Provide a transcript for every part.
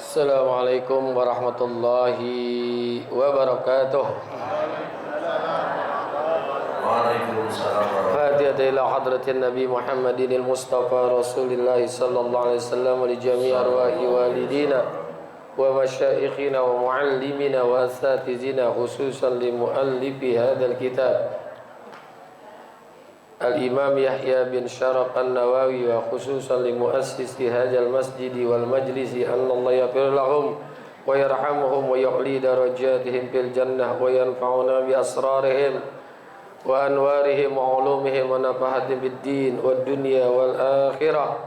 Assalamualaikum warahmatullahi wabarakatuh. Waalaikumsalam Hadiah ila hadratin Nabi Muhammadin al-Mustafa Rasulillah sallallahu alaihi wasallam wa li jami' arwahi walidina wa masyayikhina wa muallimina wa asatizina khususan li muallifi hadzal kitab Al-Imam Yahya bin Sharaf An-Nawawi wa khususan li muassisi hadzal masjid wal majlisi annallaha yaghfir lahum wa yarhamuhum wa yu'li darajatihim fil jannah wa yanfa'una bi asrarihim wa anwarihim wa ulumihim wa nafahatihim bid din wad dunya wal akhirah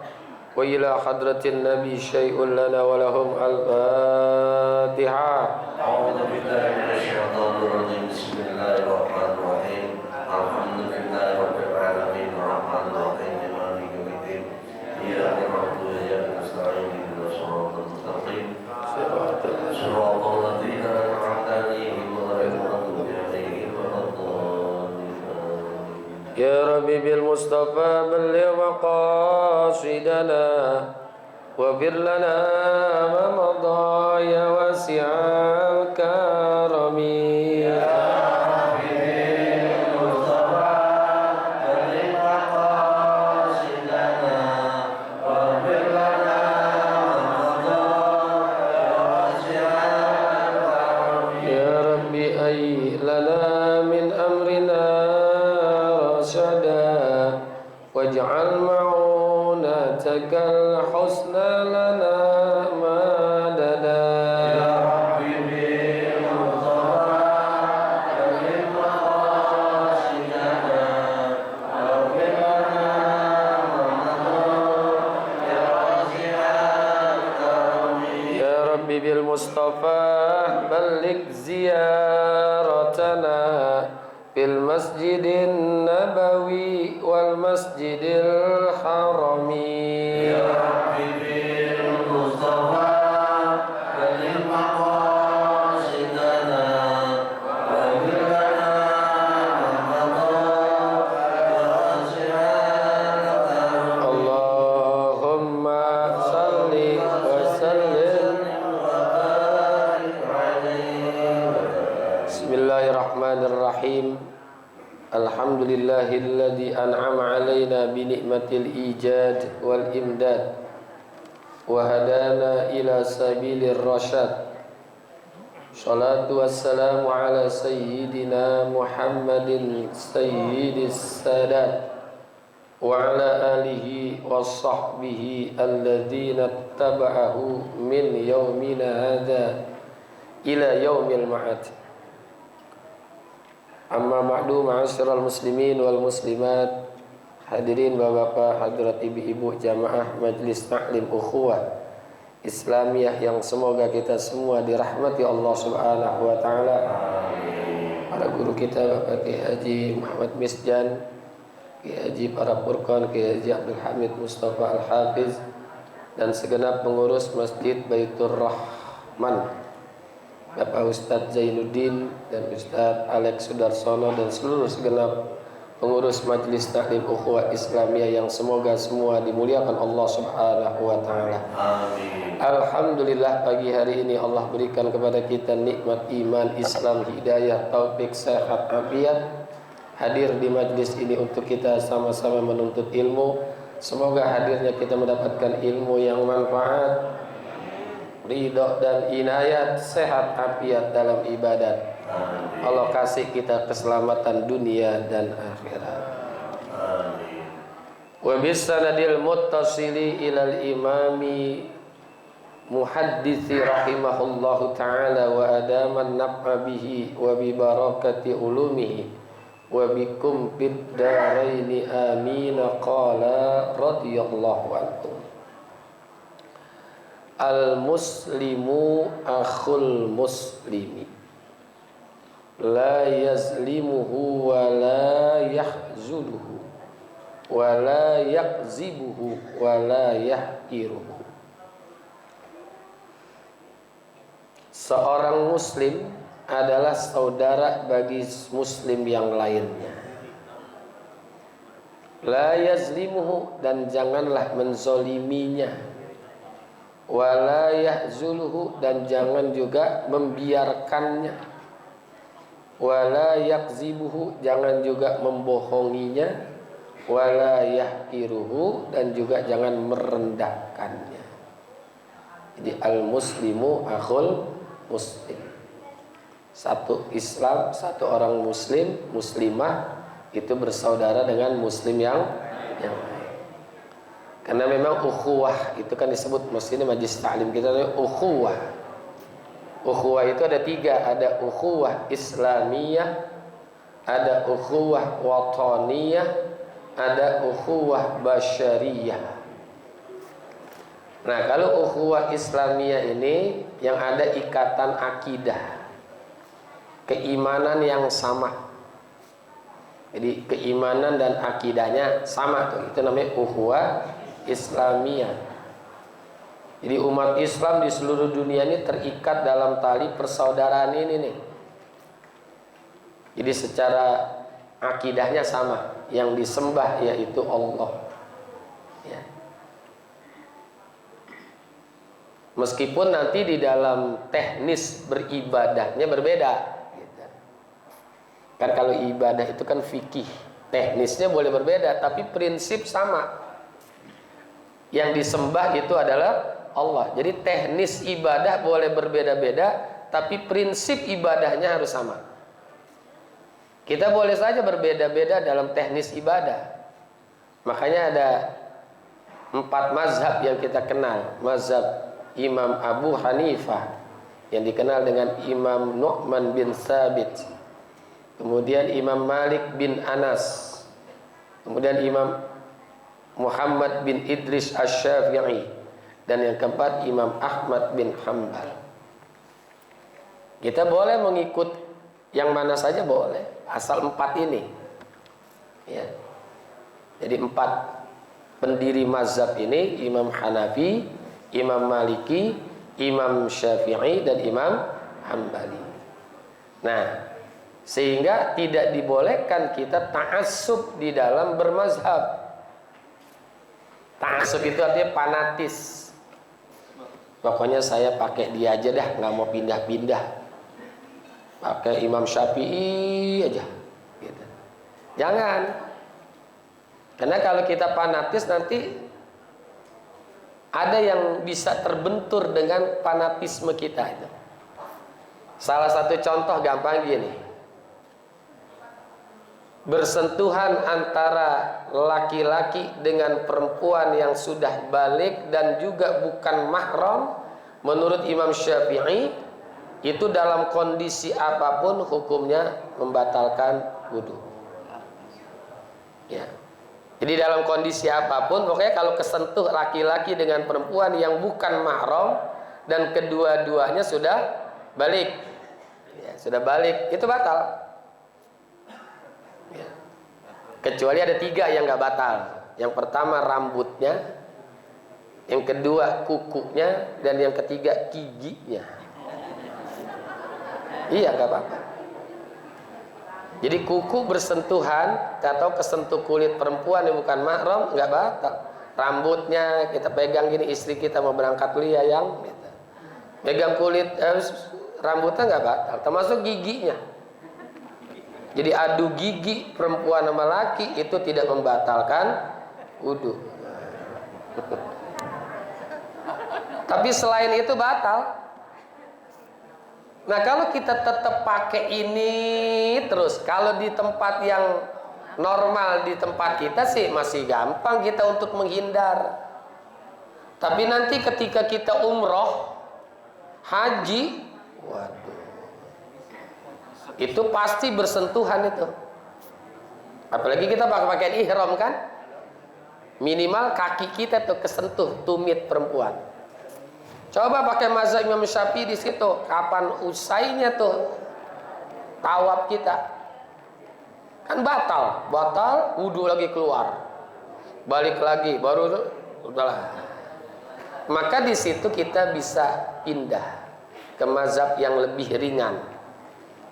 wa ila hadratin nabi syai'un lana wa lahum al-Fatihah. A'udzu billahi minasy syaithanir rajim. Bismillahirrahmanirrahim. Alhamdulillahi rabbil alamin arrahmanir rahim maliki yaumiddin. Iyyaka na'budu wa iyyaka nasta'in ihdinas siratal mustaqim. Siratal ladzina an'amta 'alaihim ghairil maghdubi 'alaihim waladdallin. Ya Rabbi bil Mustafa balligh maqasidana waghfir lana ma madha ya wasi'al karami. واجعل معونتك الحسنى لنا مددا يا ربي بالمصطفى كرم مقاصدنا واغفر لنا يا واسع الكرم. يا ربي بالمصطفى بلغ زيارتنا في المسجد النبوي والمسجد الحرام. يا ربي بالمصطفى بلغ مقاصدنا واغفر لنا ما مضى يا واسع الكرم. اللهم صل وسلم وبارك عليه. بسم الله الرحمن الرحيم. Alhamdulillahilladzi an'ama alaina bi ni'matil ijad wal imdad wa hadana ila sabilir rasyad. Shalatu wassalamu ala sayyidina Muhammadin sayyidis sadat wa ala alihi wa sahbihi alladzina taba'ahu min yaumina hadza ila yaumil ma'ad. Amma ba'du, ma'asyiral muslimin wal muslimat, hadirin bapak-bapak, hadirat ibu-ibu jamaah Majelis Ta'lim Ukhuwah Islamiyah yang semoga kita semua dirahmati Allah Subhanahu wa taala. Para guru kita Bapak Kiai Haji Muhammad Misjan, Kiai Haji Parapurkon, Kiai Haji Abdul Hamid Mustafa Al-Hafiz, dan segenap pengurus Masjid Baitur Rahman, Bapak Ustadz Zainuddin dan Ustadz Alex Sudarsono, dan seluruh segenap pengurus Majelis Ta'lim Ukhuwah Islamiyah yang semoga semua dimuliakan Allah Subhanahu wa taala. Amin. Alhamdulillah, pagi hari ini Allah berikan kepada kita nikmat iman, Islam, hidayah, taufik, sehat, afiat, hadir di majlis ini untuk kita sama-sama menuntut ilmu. Semoga hadirnya kita mendapatkan ilmu yang manfaat, ridho dan inayat, sehat afiat dalam ibadat. Amin. Allah kasih kita keselamatan dunia dan akhirat. Amin. Wa bisanadil muttasili ilal imami muhadditsi rahimahullahu ta'ala wa adaman naf'a bihi wa bi barakati ulumihi wa bikum fid daraini amin. Qala radhiyallahu anhu: al-muslimu akhul muslimi la yazlimuhu wa la yahzuluhu wa la yakzibuhu wa la yahqiruhu. Seorang muslim adalah saudara bagi muslim yang lainnya. La yazlimuhu, dan janganlah menzoliminya. wala yahzuluhu, dan jangan juga membiarkannya, wala yakzibuhu, jangan juga membohonginya, wala yahqiruhu, dan juga jangan merendahkannya. Jadi al-muslimu akhul muslim. Satu Islam, satu orang muslim, muslimah itu bersaudara dengan muslim yang lain. Karena memang ukhuwah itu kan disebut, maksudnya majlis ta'lim kita ukhuwah. Ukhuwah itu ada tiga, ada ukhuwah islamiyah, ada ukhuwah wataniyah, ada ukhuwah basyariyah. Nah, kalau ukhuwah islamiyah ini yang ada ikatan akidah, keimanan yang sama. Jadi keimanan dan akidahnya sama tuh, itu namanya ukhuwah Islamiyah. Jadi umat Islam di seluruh dunia ini terikat dalam tali persaudaraan ini nih. Jadi secara akidahnya sama, yang disembah yaitu Allah. Ya. Meskipun nanti di dalam teknis beribadahnya berbeda. Gitu. Kan kalau ibadah itu kan fikih, teknisnya boleh berbeda, tapi prinsip sama. Yang disembah itu adalah Allah. Jadi teknis ibadah boleh berbeda-beda, tapi prinsip ibadahnya harus sama. Kita boleh saja berbeda-beda dalam teknis ibadah. Makanya ada 4 mazhab yang kita kenal. Mazhab Imam Abu Hanifah yang dikenal dengan Imam Nu'man bin Thabit. Kemudian Imam Malik bin Anas. Kemudian Imam Muhammad bin Idris Asy-Syafi'i, dan yang keempat Imam Ahmad bin Hanbal. Kita boleh mengikut yang mana saja boleh, asal 4 ini. Ya. Jadi 4 pendiri mazhab ini, Imam Hanafi, Imam Maliki, Imam Syafi'i, dan Imam Hanbali. Nah, sehingga tidak dibolehkan kita ta'assub di dalam bermazhab. Ta'assub itu artinya fanatis. Pokoknya saya pakai dia aja dah, nggak mau pindah-pindah. Pakai Imam Syafi'i aja. Gitu. Jangan. Karena kalau kita fanatis nanti ada yang bisa terbentur dengan fanatisme kita itu. Salah satu contoh gampang gini. Bersentuhan antara laki-laki dengan perempuan yang sudah balik dan juga bukan mahram, menurut Imam Syafi'i itu dalam kondisi apapun hukumnya membatalkan wudu. Ya. Jadi dalam kondisi apapun, pokoknya kalau kesentuh laki-laki dengan perempuan yang bukan mahram dan kedua-duanya sudah balik, ya, sudah balik, itu batal. Kecuali ada 3 yang nggak batal. Yang pertama rambutnya, yang kedua kukunya, dan yang ketiga giginya. Iya, nggak apa-apa. Jadi kuku bersentuhan atau kesentuh kulit perempuan yang bukan mahram nggak batal. Rambutnya kita pegang gini, istri kita mau berangkat kuliah yang gitu. Pegang kulit rambutnya nggak batal, termasuk giginya. Jadi adu gigi perempuan sama laki itu tidak membatalkan wudu. Tapi selain itu batal. Nah, kalau kita tetap pakai ini terus, kalau di tempat yang normal di tempat kita sih masih gampang kita untuk menghindar. Tapi nanti ketika kita umroh, haji, waduh, itu pasti bersentuhan itu. Apalagi kita pakai pakaian ihram kan, minimal kaki kita tuh kesentuh tumit perempuan. Coba pakai mazhab Imam Syafi'i di situ, kapan usainya tuh tawaf kita? Kan batal, wudu lagi keluar, balik lagi, baru udahlah. Maka di situ kita bisa pindah ke mazhab yang lebih ringan,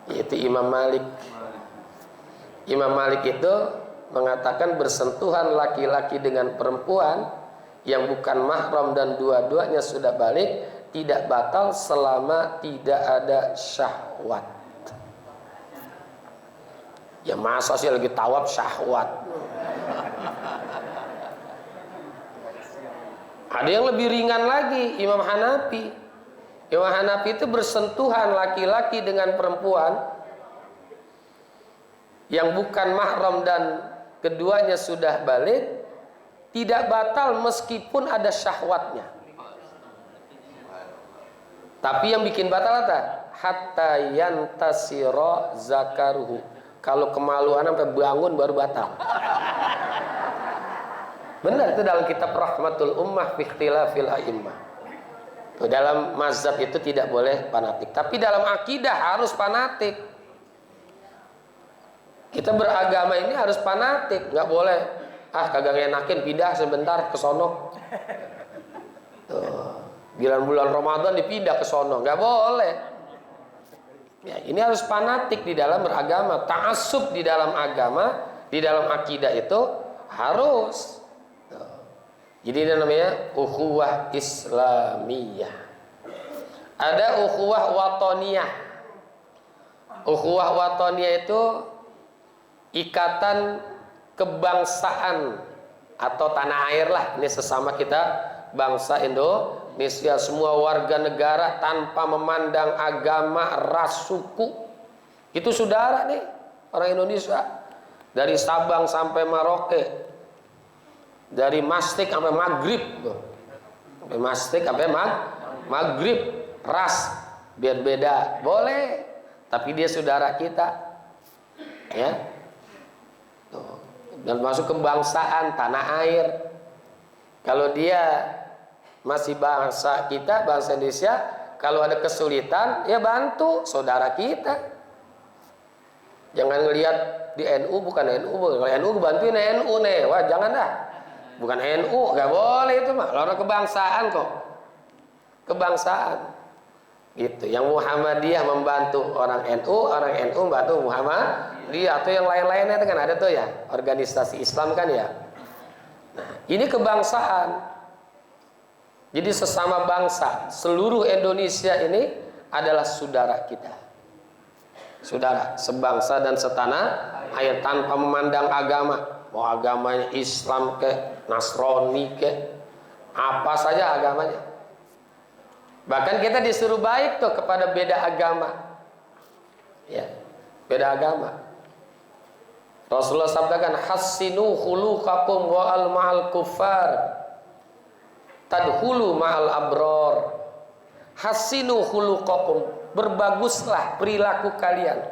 yaitu Imam Malik. Imam Malik itu mengatakan bersentuhan laki-laki dengan perempuan yang bukan mahram dan dua-duanya sudah balik, tidak batal selama tidak ada syahwat. Ya masa sih lagi tawaf syahwat? Ada yang lebih ringan lagi, Imam Hanafi. Imam Hanafi itu bersentuhan laki-laki dengan perempuan yang bukan mahram dan keduanya sudah balik, tidak batal meskipun ada syahwatnya. Tapi yang bikin batal apa? Hatta yantasira zakaruhu. Kalau kemaluan sampai bangun baru batal. Benar, itu dalam kitab Rahmatul Ummah fi Ikhtilafil A'immah. Dalam mazhab itu tidak boleh fanatik, tapi dalam akidah harus fanatik. Kita beragama ini harus fanatik, nggak boleh kagak enakin pindah sebentar ke sono. Bulan Ramadan dipindah ke sono, nggak boleh. Ya, ini harus fanatik di dalam beragama, ta'assub di dalam agama, di dalam akidah itu harus. Jadi ini namanya ukhuwah Islamiyah. Ada ukhuwah watoniyah. Ukhuwah watoniyah itu ikatan kebangsaan atau tanah air lah. Ini sesama kita bangsa Indonesia, semua warga negara tanpa memandang agama, ras, suku. Itu saudara nih orang Indonesia. Dari Sabang sampai Merauke, dari Mastik sampai Maghrib, sampai Mastik sampai Maghrib, ras biar beda boleh, tapi dia saudara kita, ya. Dan masuk kebangsaan tanah air. Kalau dia masih bangsa kita, bangsa Indonesia, kalau ada kesulitan ya bantu saudara kita. Jangan ngelihat di NU bukan NU, kalau NU bantuin NU nih, wah jangan dah. Bukan NU, nggak boleh itu mah. Orang kebangsaan kok, kebangsaan. Gitu. Yang Muhammadiyah membantu orang NU membantu Muhammadiyah, atau yang lain-lainnya itu kan ada tuh ya, organisasi Islam kan ya. Nah, ini kebangsaan. Jadi sesama bangsa, seluruh Indonesia ini adalah saudara kita. Saudara, sebangsa dan setanah air tanpa memandang agama. Mau agamanya Islam ke, Nasrani ke, apa saja agamanya. Bahkan kita disuruh baik tuh kepada beda agama. Ya, beda agama. Rasulullah sabdakan, hassinu khuluqakum wa al ma'al kuffar tadkhulu ma'al abror. Hassinu khuluqakum, berbaguslah perilaku kalian.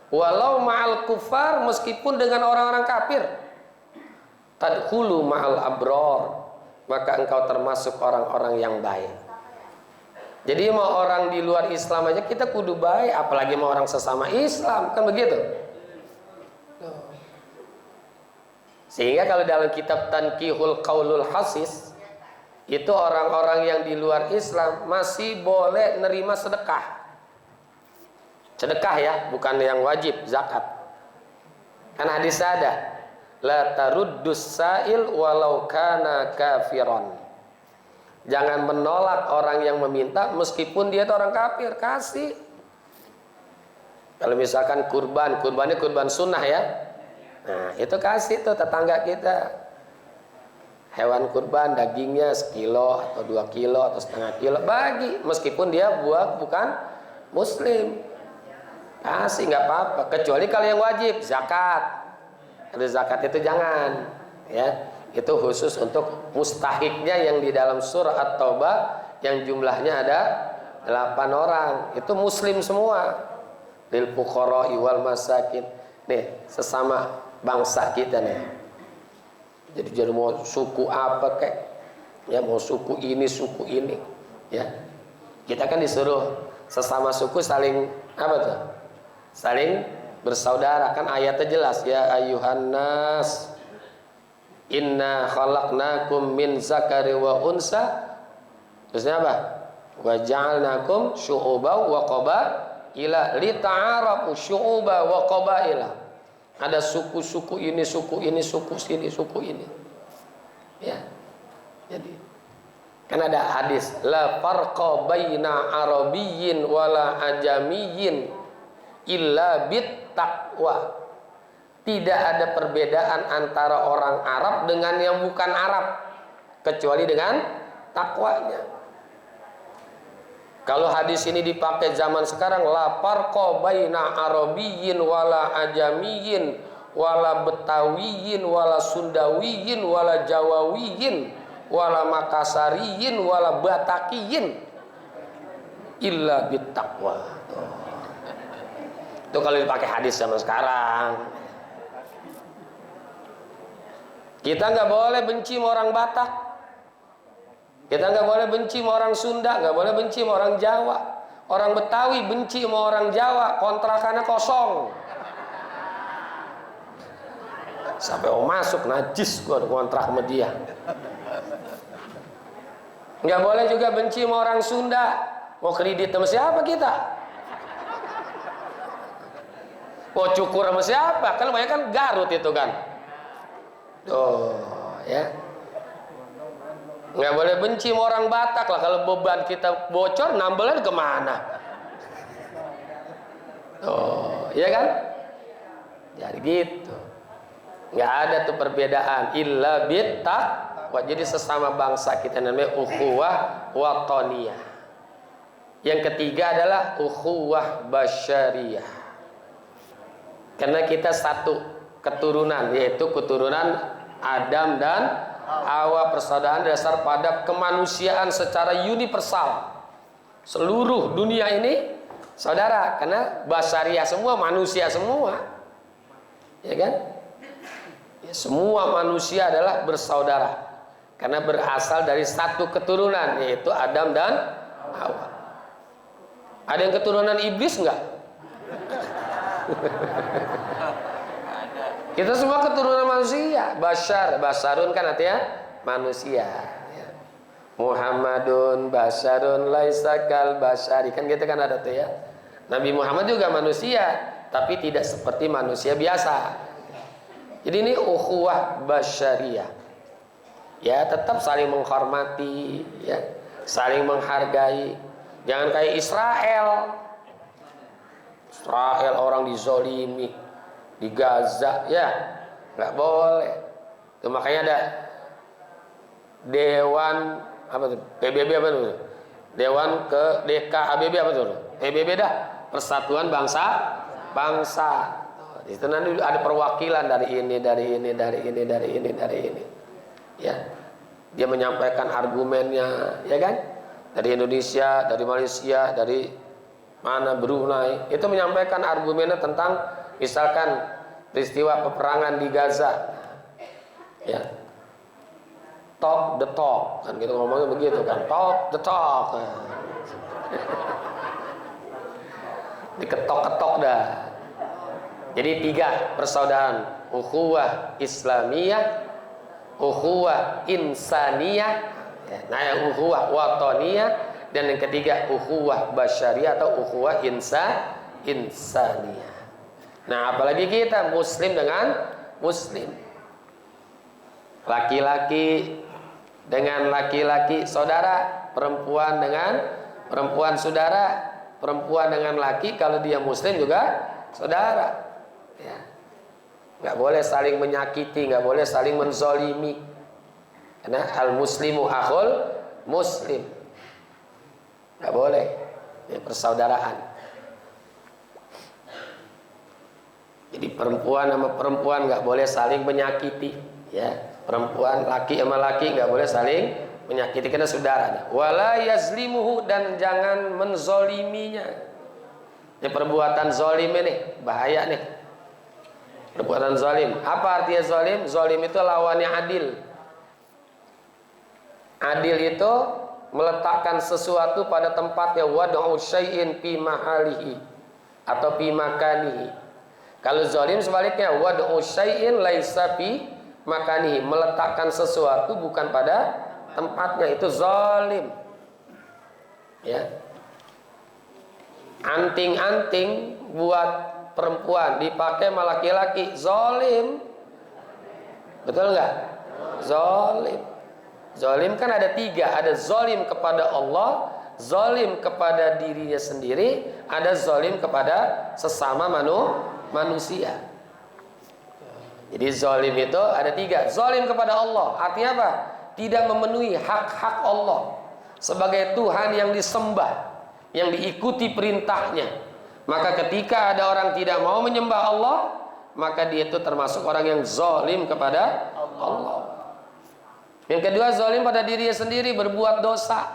Walau ma'al kuffar, meskipun dengan orang-orang kafir. Tadkhulu ma'al abror, maka engkau termasuk orang-orang yang baik. Jadi mau orang di luar Islam aja kita kudu baik, apalagi mau orang sesama Islam, kan begitu. Sehingga kalau dalam kitab Tankihul Qaulul Hasis, itu orang-orang yang di luar Islam masih boleh nerima sedekah. Sedekah ya, bukan yang wajib zakat. Kan hadis ada, la taruddus sa'il walau kana kafiron. Jangan menolak orang yang meminta meskipun dia itu orang kafir, kasih. Kalau misalkan kurbannya kurban sunnah ya, nah itu kasih tuh tetangga kita. Hewan kurban dagingnya 1 kilo atau 2 kilo atau setengah kilo, bagi meskipun dia bukan muslim, kasih nggak apa-apa. Kecuali kalau yang wajib zakat. Kalau zakat itu jangan, ya. Itu khusus untuk mustahiknya yang di dalam surah At-Taubah yang jumlahnya ada 8 orang. Itu muslim semua. Lil fuqara'i wal masakin. Nih, sesama bangsa kita nih. Jadi mau suku apa kek? Ya mau suku ini, ya. Kita kan disuruh sesama suku saling apa tuh? Saling bersaudara, kan ayatnya jelas ya ayuhan nas inna khalaqnakum min zakari wa unsa. Terusnya apa? Wa ja'alnakum syu'uban wa qabaila lita'arafu, syu'uban wa qabaila. Ada suku-suku ini, suku ini, suku ini. Ya. Jadi Kan ada hadis, la farqa baina arabiyyin wala ajamiyyin illa bit taqwa. Tidak ada perbedaan antara orang Arab dengan yang bukan Arab kecuali dengan takwanya. Kalau hadis ini dipakai zaman sekarang, la farqa baina arabiyyin wala ajamiyyin wala betawiyin wala sundawiyyin wala jawawiyyin wala makasariyin wala batakiyin illa bittaqwa. Itu kalau dipakai hadis zaman sekarang. Kita nggak boleh benci sama orang Batak, kita nggak boleh benci sama orang Sunda, nggak boleh benci sama orang Jawa. Orang Betawi benci sama orang Jawa, kontrakannya kosong. Sampai masuk najis gua kontrak sama dia. Nggak boleh juga benci sama orang Sunda. Mau kredit sama siapa kita? Mau cukur sama siapa? Kan banyak kan Garut itu kan. Oh ya. Nggak boleh benci sama orang Batak lah. Kalau beban kita bocor, nambelnya kemana? Oh, ya kan? Jadi gitu. Nggak ada tuh perbedaan. Illa bittaqwa. Jadi sesama bangsa kita namanya ukhuwah wataniyah. Yang ketiga adalah ukhuwah basyariyah. Karena kita satu keturunan, yaitu keturunan Adam dan Hawa, persaudaraan dasar pada kemanusiaan secara universal. Seluruh dunia ini saudara, karena basyariah semua, manusia semua. Ya kan? Ya, semua manusia adalah bersaudara karena berasal dari satu keturunan, yaitu Adam dan Hawa. Ada yang keturunan iblis enggak? Kita semua keturunan manusia. Basarun kan artinya manusia. Muhammadun basarun laisa kal basari, kan gitu kan ada tuh ya. Nabi Muhammad juga manusia, tapi tidak seperti manusia biasa. Jadi ini ukhuwah basyariyah. Ya, tetap saling menghormati, ya, saling menghargai. Jangan kayak Israel. Israel orang dizolimi di Gaza, ya nggak boleh. Itu makanya ada Dewan apa tuh? PBB apa tuh? Dewan ke DKABB apa tuh? PBB dah, Persatuan Bangsa. Di situ nanti ada perwakilan dari ini. Ya, dia menyampaikan argumennya, ya kan? Dari Indonesia, dari Malaysia, dari mana Brunei, itu menyampaikan argumennya tentang misalkan peristiwa peperangan di Gaza, ya, talk the talk, kan kita ngomongnya begitu kan, talk the talk, diketok-ketok dah. Jadi 3 persaudaraan, ukhuwah Islamiyah, ukhuwah insaniyah, nah yang ukhuwah wataniyah, dan yang ketiga ukhuwah basyariyah atau ukhuwah insaniyah. Nah, apalagi kita muslim dengan muslim, laki-laki dengan laki-laki saudara, perempuan dengan perempuan saudara, perempuan dengan laki kalau dia muslim juga saudara. Ya, nggak boleh saling menyakiti, nggak boleh saling menzolimi. Karena al muslimu akhul muslim, nggak boleh. Ya, persaudaraan. Jadi perempuan sama perempuan nggak boleh saling menyakiti, ya. Perempuan laki sama laki nggak boleh saling menyakiti karena saudara. Wala yazlimuhu, dan jangan menzoliminya. Ini perbuatan zolim ini bahaya nih. Perbuatan zalim. Apa artinya zalim? Zalim itu lawannya adil. Adil itu meletakkan sesuatu pada tempatnya, wad'u syai'in fi mahalihi atau fi makanihi. Kalau zalim sebaliknya, wad'u syai'in laisa fi makanihi, meletakkan sesuatu bukan pada tempatnya, itu zalim. Ya. Anting-anting buat perempuan dipakai sama laki-laki, zalim. Betul enggak? Zalim. Zalim kan ada 3, ada zalim kepada Allah, zalim kepada dirinya sendiri, ada zalim kepada sesama manusia. Jadi zalim itu ada 3. Zalim kepada Allah artinya apa? Tidak memenuhi hak-hak Allah sebagai Tuhan yang disembah, yang diikuti perintahnya. Maka ketika ada orang tidak mau menyembah Allah, maka dia itu termasuk orang yang zalim kepada Allah. Yang kedua, zalim pada dirinya sendiri, berbuat dosa,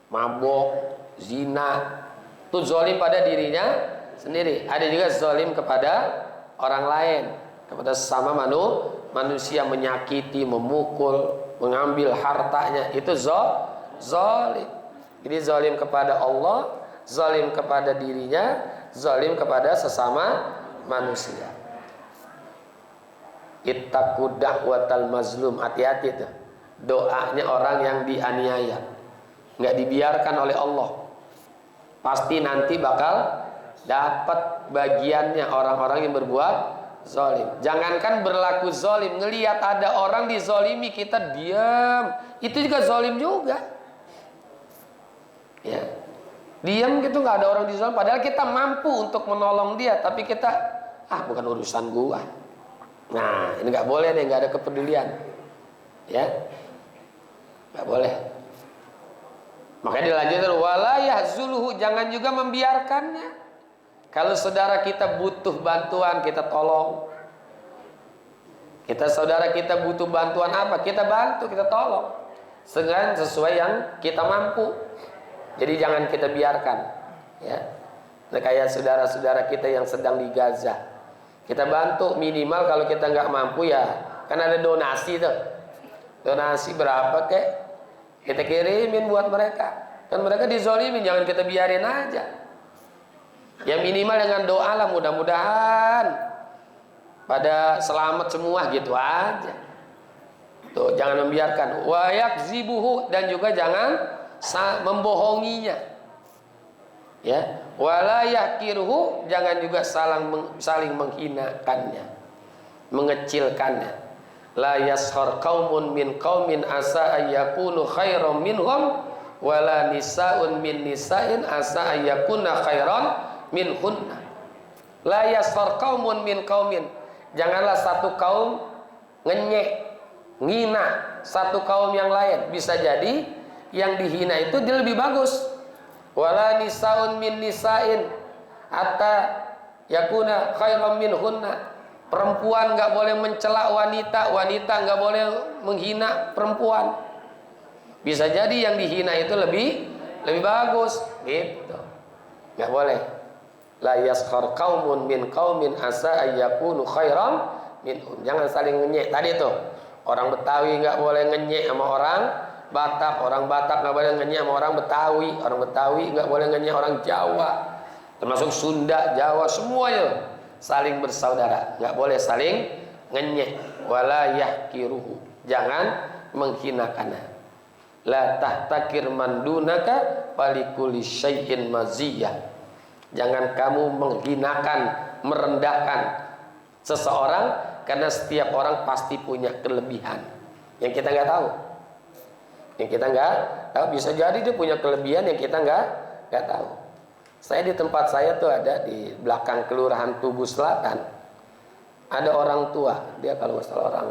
mabuk, zina, itu zalim pada dirinya sendiri. Ada juga zalim kepada orang lain, kepada sesama manusia, menyakiti, memukul, mengambil hartanya, itu zalim. Jadi zalim kepada Allah, zalim kepada dirinya, zalim kepada sesama manusia. Ittaqu da'watal mazlum, hati-hati tuh. Doanya orang yang dianiaya, nggak dibiarkan oleh Allah, pasti nanti bakal dapat bagiannya orang-orang yang berbuat zalim. Jangankan berlaku zalim, ngelihat ada orang dizalimi kita diam, itu juga zalim juga. Ya, diam gitu, nggak ada orang dizalim, padahal kita mampu untuk menolong dia, tapi kita bukan urusan gua. Nah, ini nggak boleh deh, nggak ada kepedulian, ya, nggak boleh. Makanya dilanjutkan, wala yahzuluhu, jangan juga membiarkannya. Kalau saudara kita butuh bantuan, kita tolong. Saudara kita butuh bantuan apa, kita bantu, kita tolong, sesuai yang kita mampu. Jadi jangan kita biarkan, ya. Nah, kayak saudara-saudara kita yang sedang di Gaza, kita bantu minimal. Kalau kita nggak mampu, ya kan ada donasi tuh, donasi berapa kek, kita kirimin buat mereka. Kan mereka dizolimin, jangan kita biarin aja. Ya minimal dengan doa lah, mudah-mudahan pada selamat semua, gitu aja. Tuh, jangan membiarkan. Wa yakzibuhu, dan juga jangan membohonginya, ya. Wala yahkiruhu, jangan juga saling menghinakannya, mengecilkannya. La yashar qaumun min qaumin asa ayyakunu khairam minhum, wala nisaun min nisain asa ayyakuna khairan minhunna. La yashar qaumun min qaumin, janganlah satu kaum ngenyek, ngina satu kaum yang lain. Bisa jadi yang dihina itu dia lebih bagus. Wala nisaun min nisain hatta yakuna khairam minhunna. Perempuan nggak boleh mencela wanita, wanita nggak boleh menghina perempuan. Bisa jadi yang dihina itu lebih bagus, gitu. Nggak boleh. La yaskhar qaumun min qaumin asa ayyakunu khairam minhum. Jangan saling ngenyek. Tadi tuh, orang Betawi nggak boleh ngenyek sama orang Batak, orang Batak nggak boleh ngenyek sama orang Betawi, orang Betawi nggak boleh ngenyek orang Jawa, termasuk Sunda, Jawa, semuanya saling bersaudara, nggak boleh saling ngenyek. Wala yahkiruhu, jangan menghinakannya. La tahtakir mandunaka falikuli syai'in maziyah. Jangan kamu menghinakan, merendahkan seseorang, karena setiap orang pasti punya kelebihan yang kita nggak tahu. Yang kita nggak tahu, bisa jadi dia punya kelebihan yang kita nggak tahu. Saya di tempat saya tuh ada di belakang Kelurahan Tugu Selatan, ada orang tua, dia kalau nggak salah orang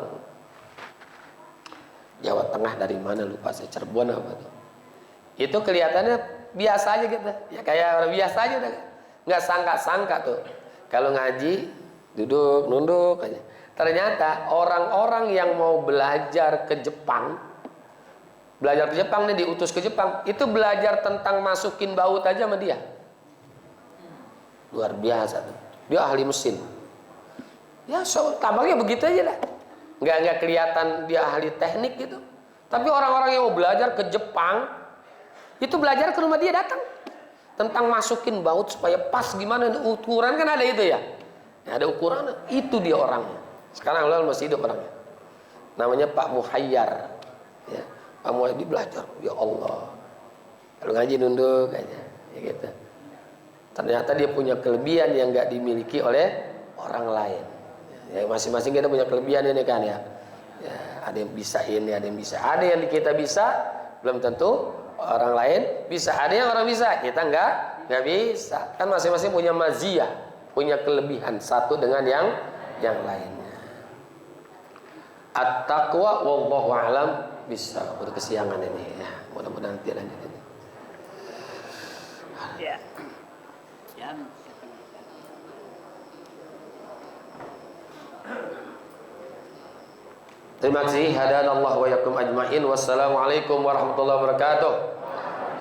Jawa Tengah, dari mana lupa saya, Cirebon apa tuh. Itu kelihatannya biasa aja gitu, ya kayak orang biasa aja, nggak sangka tuh kalau ngaji duduk nunduk aja. Ternyata orang-orang yang mau belajar ke Jepang, nih, diutus ke Jepang, itu belajar tentang masukin baut aja sama dia. Luar biasa tuh. Dia ahli mesin. Ya, tampaknya begitu aja lah. Nggak kelihatan dia ahli teknik gitu. Tapi orang-orang yang mau belajar ke Jepang, itu belajar ke rumah dia, datang. Tentang masukin baut supaya pas gimana, ukuran kan ada itu ya. Ada ukuran, itu dia orangnya. Sekarang masih hidup orangnya. Namanya Pak Muhayyar. Ya. Pak Muhayyar belajar, ya Allah. Kalau ngaji nunduk aja, ya gitu. Ternyata dia punya kelebihan yang nggak dimiliki oleh orang lain. Ya, masing-masing kita punya kelebihan ini kan ya. Ya, Ada yang bisa ini, ada yang bisa. Ada yang kita bisa, belum tentu orang lain bisa. Ada yang orang bisa, kita nggak bisa. Kan masing-masing punya maziyah, punya kelebihan satu dengan yang lainnya. At-taqwa wallahu a'lam bisa. Udah kesiangan ini ya. Mudah-mudahan nanti lanjut ini. Ya. Terima kasih. Hadanallahu wa yakum ajmain. Wassalamualaikum warahmatullahi wabarakatuh.